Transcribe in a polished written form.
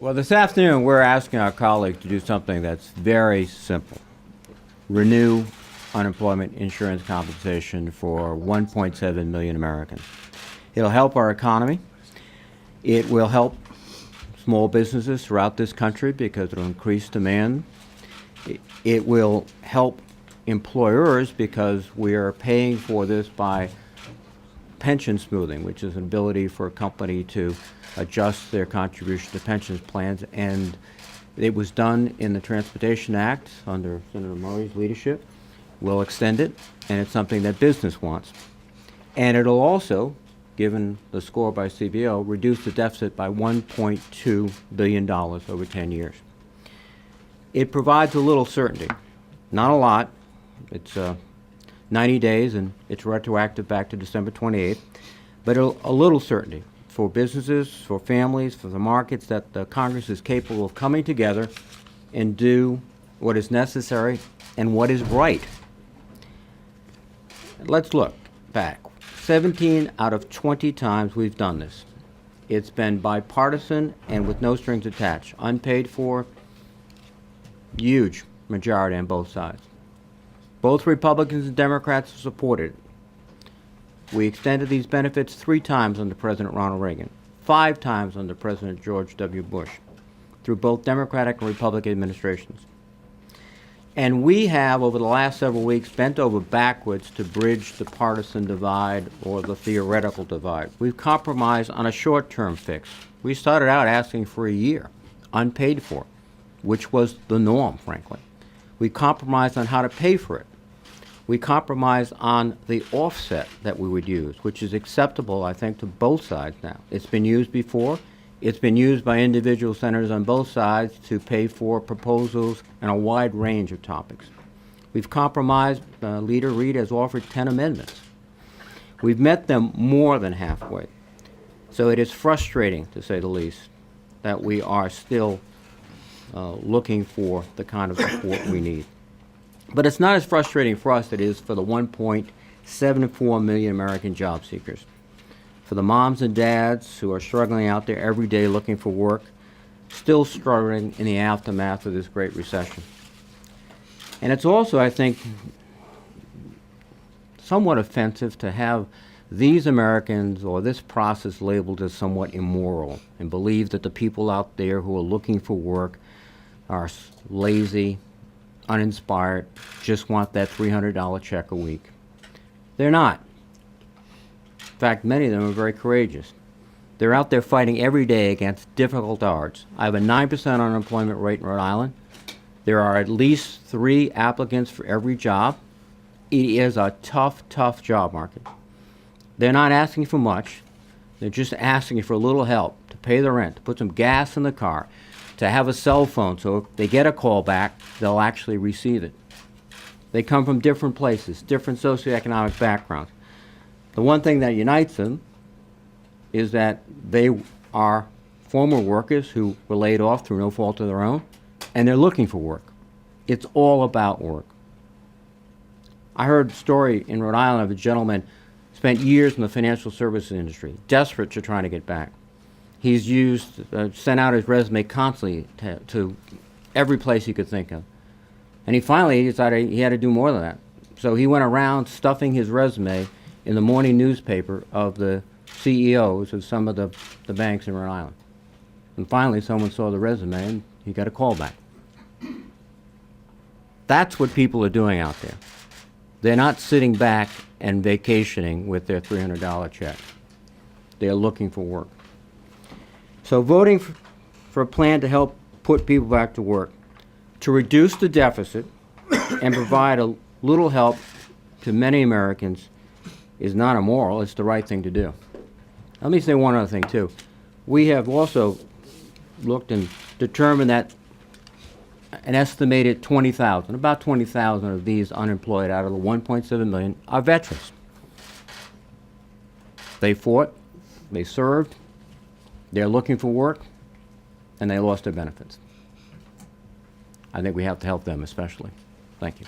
Well, this afternoon, we're asking our colleagues to do something that's very simple. Renew unemployment insurance compensation for 1.7 million Americans. It'll help our economy. It will help small businesses throughout this country because it'll increase demand. It will help employers because we are paying for this by pension smoothing, which is an ability for a company to adjust their contribution to pension plans. And it was done in the Transportation Act under Senator Murray's leadership. We'll extend it, and it's something that business wants. And it'll also, given the score by CBO, reduce the deficit by $1.2 billion over 10 years. It provides a little certainty. Not a lot. It's 90 days, and it's retroactive back to December 28th, but a little certainty for businesses, for families, for the markets, that the Congress is capable of coming together and do what is necessary and what is right. Let's look back. 17 out of 20 times we've done this. It's been bipartisan and with no strings attached, unpaid for, huge majority on both sides. Both Republicans and Democrats have supported it. We extended these benefits 3 times under President Ronald Reagan, 5 times under President George W. Bush, through both Democratic and Republican administrations. And we have, over the last several weeks, bent over backwards to bridge the partisan divide or the theoretical divide. We've compromised on a short-term fix. We started out asking for a year, unpaid for, which was the norm, frankly. We compromised on how to pay for it. We compromised on the offset that we would use, which is acceptable, I think, to both sides now. It's been used before. It's been used by individual senators on both sides to pay for proposals and a wide range of topics. We've compromised. Leader Reid has offered 10 amendments. We've met them more than halfway. So it is frustrating, to say the least, that we are still looking for the kind of support we need. But it's not as frustrating for us as it is for the 1.74 million American job seekers, for the moms and dads who are struggling out there every day looking for work, still struggling in the aftermath of this great recession. And it's also, I think, somewhat offensive to have these Americans or this process labeled as somewhat immoral and believe that the people out there who are looking for work are lazy, uninspired, just want that $300 check a week. They're not. In fact, many of them are very courageous. They're out there fighting every day against difficult odds. I have a 9% unemployment rate in Rhode Island. There are at least 3 applicants for every job. It is a tough, tough job market. They're not asking for much. They're just asking for a little help to pay the rent, to put some gas in the car, to have a cell phone so if they get a call back, they'll actually receive it. They come from different places, different socioeconomic backgrounds. The one thing that unites them is that they are former workers who were laid off through no fault of their own, and they're looking for work. It's all about work. I heard a story in Rhode Island of a gentleman who spent years in the financial services industry, desperate to try to get back. He's sent out his resume constantly to every place he could think of. And he finally decided he had to do more than that. So he went around stuffing his resume in the morning newspaper of the CEOs of some of the banks in Rhode Island. And finally, someone saw the resume and he got a call back. That's what people are doing out there. They're not sitting back and vacationing with their $300 check. They're looking for work. So voting for a plan to help put people back to work, to reduce the deficit and provide a little help to many Americans is not immoral. It's the right thing to do. Let me say one other thing, too. We have also looked and determined that an estimated 20,000, about 20,000 of these unemployed out of the 1.7 million are veterans. They fought, they served, they're looking for work, and they lost their benefits. I think we have to help them especially. Thank you.